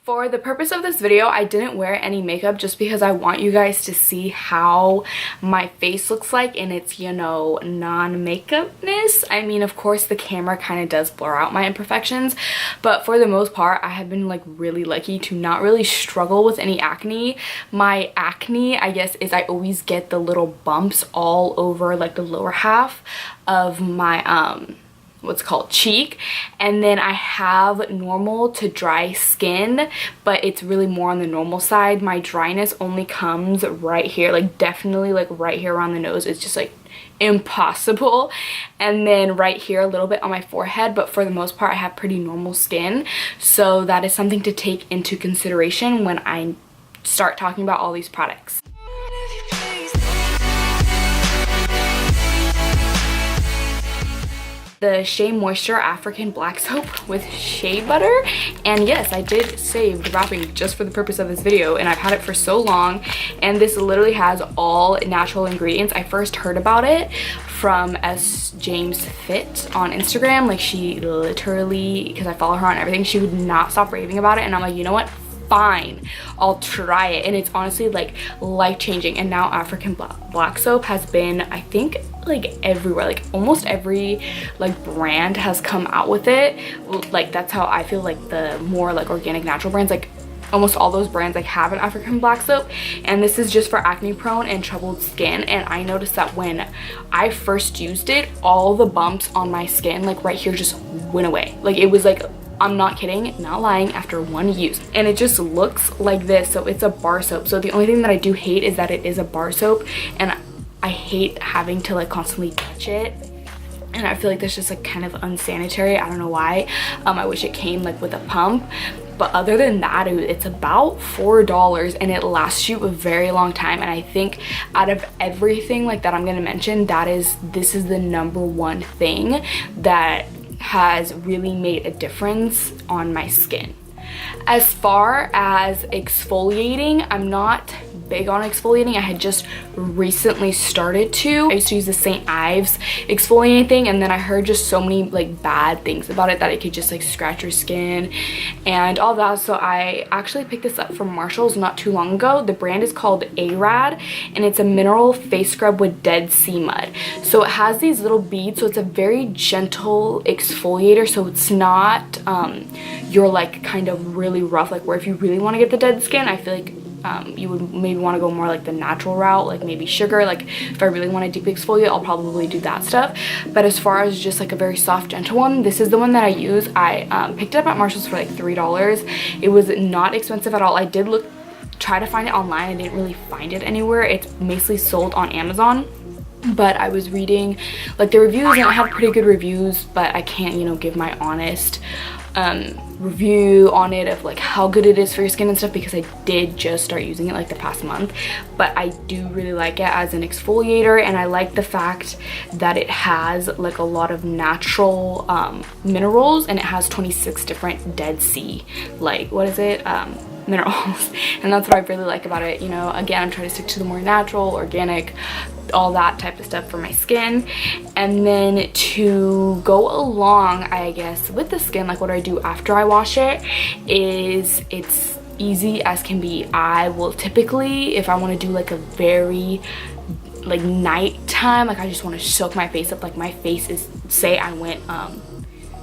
For the purpose of this video, I didn't wear any makeup just because I want you guys to see how my face looks like in its, you know, non-makeupness. I mean, of course, the camera kind of does blur out my imperfections, but for the most part, I have been like really lucky to not really struggle with any acne. My acne, I guess, is I always get the little bumps all over like the lower half of my what's called cheek, and then I have normal to dry skin, but it's really more on the normal side. My dryness only comes right here, like definitely like right here around the nose. It's just like impossible, and then right here a little bit on my forehead, but for the most part I have pretty normal skin. So that is something to take into consideration when I start talking about all these products. The Shea Moisture African Black Soap with shea butter. And yes, I did save the wrapping just for the purpose of this video, and I've had it for so long, and this literally has all natural ingredients. I first heard about it from S. James Fit on Instagram. Like, she literally, because I follow her on everything, she would not stop raving about it, and I'm like, you know what, fine, I'll try it. And it's honestly like life-changing. And now African Black Soap has been, I think, like everywhere, like almost every like brand has come out with it. Like, that's how I feel. Like the more like organic natural brands, like almost all those brands like have an African Black Soap, and this is just for acne prone and troubled skin. And I noticed that when I first used it, all the bumps on my skin, like right here, just went away. Like, it was like, I'm not kidding, not lying, after one use. And it just looks like this. So it's a bar soap. So the only thing that I do hate is that it is a bar soap, and I hate having to like constantly touch it, and I feel like that's just like kind of unsanitary. I don't know why. I wish it came like with a pump, but other than that, it's about $4, and it lasts you a very long time. And I think out of everything like that I'm gonna mention, this is the #1 thing that has really made a difference on my skin. As far as exfoliating, I'm not big on exfoliating. I had just recently started to. I used to use the St. Ives exfoliating thing, and then I heard just so many like bad things about it, that it could just like scratch your skin and all that. So I actually picked this up from Marshall's not too long ago. The brand is called Arad, and it's a mineral face scrub with Dead Sea mud. So it has these little beads, so it's a very gentle exfoliator. So it's not your like kind of really rough, like where if you really want to get the dead skin, I feel like you would maybe want to go more like the natural route, like maybe sugar. Like if I really want to deep exfoliate, I'll probably do that stuff. But as far as just like a very soft, gentle one, this is the one that I use. I picked it up at Marshall's for like $3. It was not expensive at all. I did try to find it online. I didn't really find it anywhere. It's basically sold on Amazon. But I was reading like the reviews, and it had pretty good reviews, but I can't, you know, give my honest review on it of like how good it is for your skin and stuff, because I did just start using it like the past month. But I do really like it as an exfoliator, and I like the fact that it has like a lot of natural minerals, and it has 26 different Dead Sea, like what is it, minerals. And that's what I really like about it. You know, again, I'm trying to stick to the more natural, organic, all that type of stuff for my skin. And then to go along, I guess, with the skin, like what I do after I wash it is, it's easy as can be. I will typically, if I want to do like a very like nighttime, like I just want to soak my face up, like my face is, say I went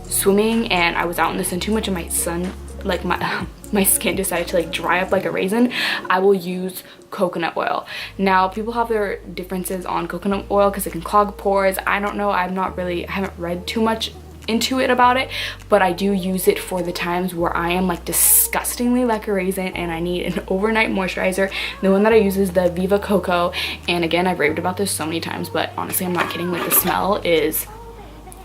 swimming and I was out in the sun too much, and my sun, like my skin decided to like dry up like a raisin, I will use coconut oil. Now, people have their differences on coconut oil because it can clog pores. I don't know. I haven't read too much into it about it, but I do use it for the times where I am like disgustingly like a raisin and I need an overnight moisturizer. The one that I use is the Viva Coco, and again, I've raved about this so many times, but honestly, I'm not kidding. Like, the smell is,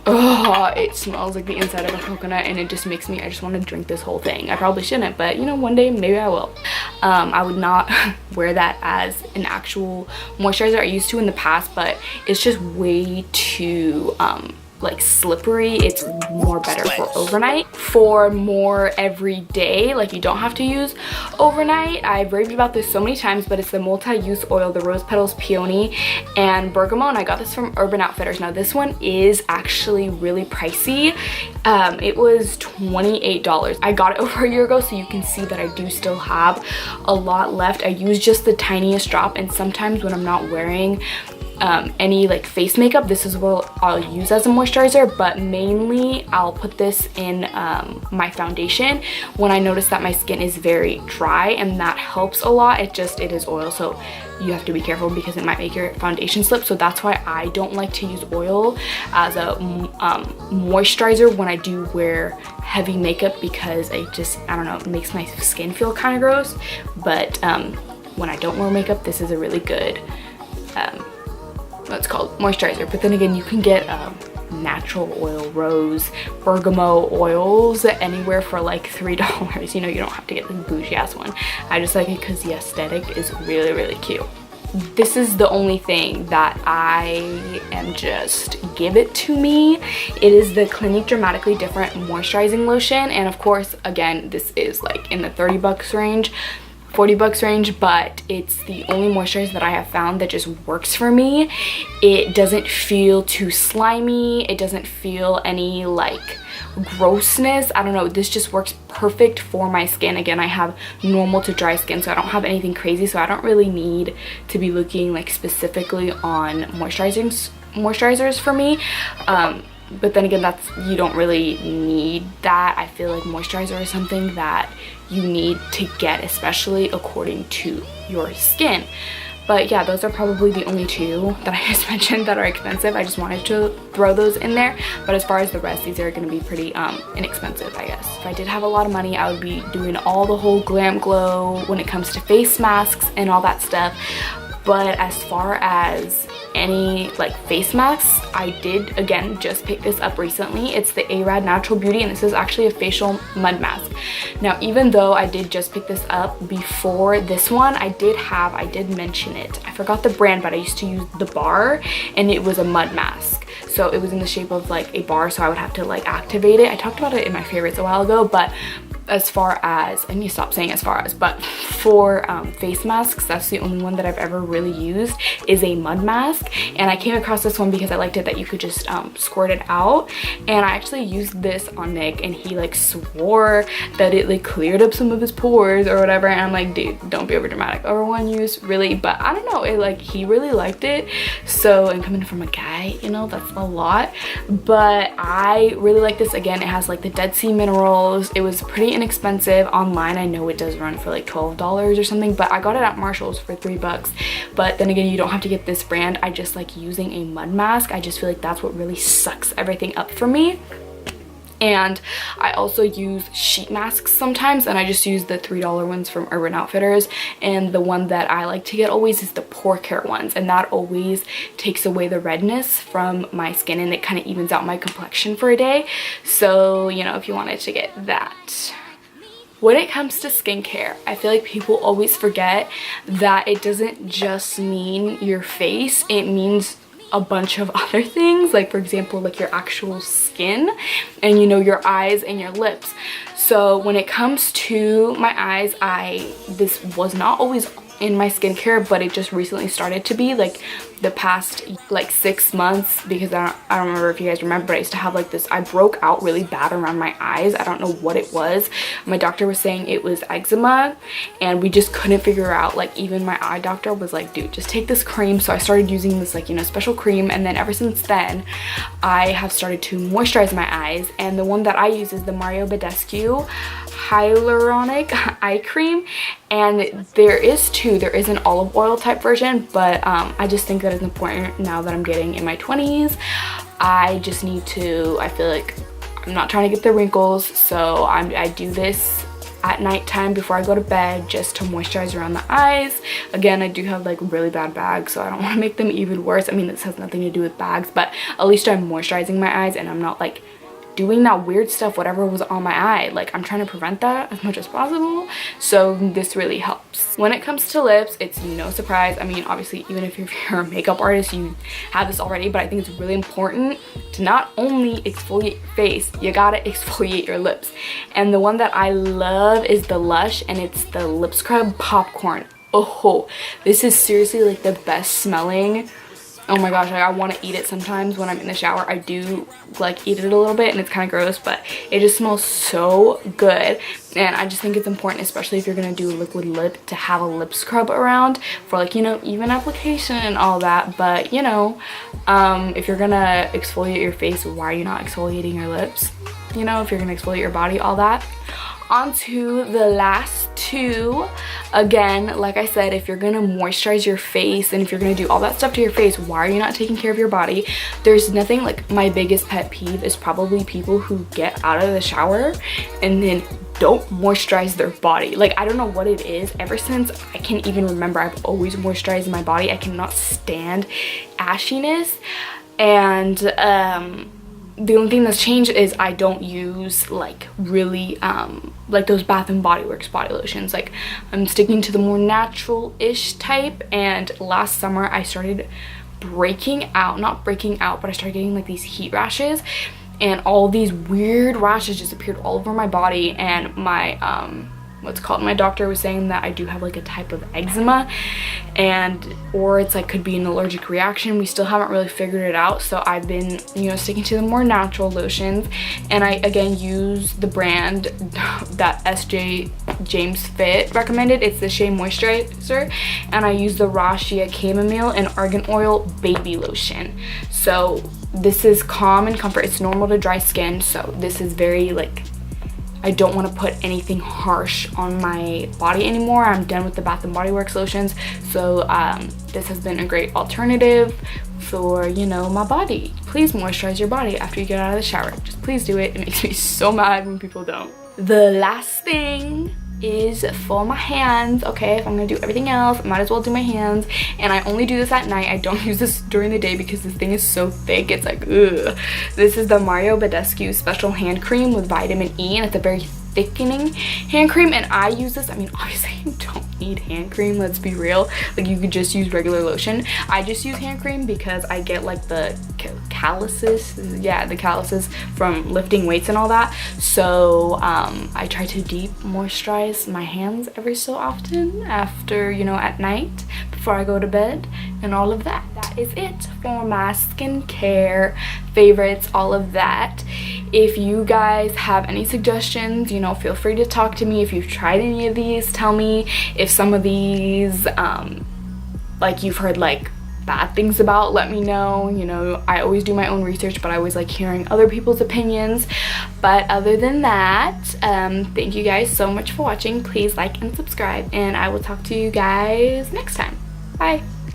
oh, it smells like the inside of a coconut, and it just makes me, I just want to drink this whole thing. I probably shouldn't, but you know, one day maybe I will. I would not wear that as an actual moisturizer. I used to in the past, but it's just way too like slippery, it's more better for overnight. For more everyday, like you don't have to use overnight, I've raved about this so many times, but it's the multi-use oil, the Rose Petals, Peony, and Bergamot, and I got this from Urban Outfitters. Now this one is actually really pricey. It was $28. I got it over a year ago, so you can see that I do still have a lot left. I use just the tiniest drop, and sometimes when I'm not wearing any like face makeup, this is what I'll use as a moisturizer, but mainly I'll put this in my foundation when I notice that my skin is very dry, and that helps a lot. It is oil, so you have to be careful because it might make your foundation slip. So that's why I don't like to use oil as a moisturizer when I do wear heavy makeup, because I don't know, it makes my skin feel kind of gross. But when I don't wear makeup, this is a really good what's called moisturizer. But then again, you can get natural oil, rose, bergamot oils anywhere for like $3. You know, you don't have to get the bougie ass one. I just like it because the aesthetic is really, really cute. This is the only thing that I am just give it to me. It is the Clinique Dramatically Different Moisturizing Lotion, and of course, again, this is like in the 30 bucks range, 40 bucks range, but it's the only moisturizer that I have found that just works for me. It doesn't feel too slimy, it doesn't feel any like grossness. I don't know, this just works perfect for my skin. Again, I have normal to dry skin, so I don't have anything crazy, so I don't really need to be looking like specifically on moisturizers for me. But then again, you don't really need that. I feel like moisturizer is something that you need to get, especially according to your skin. But yeah, those are probably the only two that I just mentioned that are expensive. I just wanted to throw those in there. But as far as the rest, these are going to be pretty inexpensive, I guess. If I did have a lot of money, I would be doing all the whole glam glow when it comes to face masks and all that stuff. But as far as any like face masks, I did again just pick this up recently. It's the Arad Natural Beauty, and this is actually a facial mud mask. Now, even though I did just pick this up before this one, I did mention it. I forgot the brand, but I used to use the bar, and it was a mud mask. So it was in the shape of like a bar, so I would have to like activate it. I talked about it in my favorites a while ago, but as far as, I need to stop saying as far as, but for face masks, that's the only one that I've ever really used is a mud mask. And I came across this one because I liked it that you could just squirt it out. And I actually used this on Nick, and he like swore that it like cleared up some of his pores or whatever. And I'm like, dude, don't be over dramatic. Over one use, really? But I don't know, it like, he really liked it. So, and coming from a guy, you know, that's a lot. But I really like this. Again, it has like the Dead Sea minerals. It was pretty inexpensive online. I know it does run for like $12 or something, but I got it at Marshall's for $3. But then again, you don't have to get this brand. I just like using a mud mask. I just feel like that's what really sucks everything up for me. And I also use sheet masks sometimes, and I just use the $3 ones from Urban Outfitters. And the one that I like to get always is the Pore Care ones, and that always takes away the redness from my skin, and it kind of evens out my complexion for a day. So, you know, if you wanted to get that. When it comes to skincare, I feel like people always forget that it doesn't just mean your face, it means a bunch of other things, like for example, like your actual skin and, you know, your eyes and your lips. So when it comes to my eyes, this was not always in my skincare, but it just recently started to be, like the past like 6 months, because I don't remember if you guys remember, but I used to have like this, I broke out really bad around my eyes. I don't know what it was. My doctor was saying it was eczema, and we just couldn't figure out, like even my eye doctor was like, dude, just take this cream. So I started using this, like, you know, special cream, and then ever since then I have started to moisturize my eyes, and the one that I use is the Mario Badescu Hyaluronic Eye Cream. And there is two. There is an olive oil type version, but I just think that it's important now that I'm getting in my 20s. I just need to, I feel like I'm not trying to get the wrinkles, so I do this at nighttime before I go to bed just to moisturize around the eyes. Again, I do have like really bad bags, so I don't want to make them even worse. I mean, this has nothing to do with bags, but at least I'm moisturizing my eyes and I'm not like doing that weird stuff, whatever was on my eye. Like, I'm trying to prevent that as much as possible, so this really helps. When it comes to lips, it's no surprise. I mean, obviously, even if you're a makeup artist, you have this already, but I think it's really important to not only exfoliate your face, you gotta exfoliate your lips. And the one that I love is the Lush, and it's the Lip Scrub Popcorn. Oh, this is seriously like the best smelling. Oh my gosh, like, I want to eat it sometimes when I'm in the shower. I do like eat it a little bit, and it's kind of gross, but it just smells so good. And I just think it's important, especially if you're gonna do liquid lip, to have a lip scrub around for, like, you know, even application and all that. But you know, if you're gonna exfoliate your face, why are you not exfoliating your lips? You know, if you're gonna exfoliate your body, all that. On to the last two. Again, like I said, if you're gonna moisturize your face and if you're gonna do all that stuff to your face, why are you not taking care of your body? There's nothing, like, my biggest pet peeve is probably people who get out of the shower and then don't moisturize their body. Like, I don't know what it is. Ever since I can even remember, I've always moisturized my body. I cannot stand ashiness. And the only thing that's changed is I don't use, like, really like those Bath and Body Works body lotions. Like, I'm sticking to the more natural-ish type. And last summer I started breaking out, not breaking out, but I started getting like these heat rashes, and all these weird rashes just appeared all over my body. And my my doctor was saying that I do have like a type of eczema, and or it's like could be an allergic reaction. We still haven't really figured it out, so I've been, you know, sticking to the more natural lotions. And I again use the brand that SJ James Fit recommended. It's the Shea Moisturizer, and I use the Raw Shea Chamomile and Argan Oil Baby Lotion. So this is calm and comfort. It's normal to dry skin, so this is very, like, I don't want to put anything harsh on my body anymore. I'm done with the Bath and Body Works lotions, so this has been a great alternative for, you know, my body. Please moisturize your body after you get out of the shower. Just please do it. It makes me so mad when people don't. The last thing is for my hands. Okay, if I'm gonna do everything else, I might as well do my hands. And I only do this at night. I don't use this during the day because this thing is so thick. It's like, ugh. This is the Mario Badescu Special Hand Cream with vitamin E, and it's a very thickening hand cream. And I use this, I mean, obviously you don't need hand cream, let's be real. Like, you could just use regular lotion. I just use hand cream because I get like the calluses, yeah, the calluses from lifting weights and all that. So I try to deep moisturize my hands every so often after, you know, at night before I go to bed and all of that. That is it for my skincare favorites, all of that. If you guys have any suggestions, you know, feel free to talk to me. If you've tried any of these, tell me. If some of these like you've heard like bad things about, let me know. You know, I always do my own research, but I always like hearing other people's opinions. But other than that, thank you guys so much for watching. Please like and subscribe, and I will talk to you guys next time. Bye.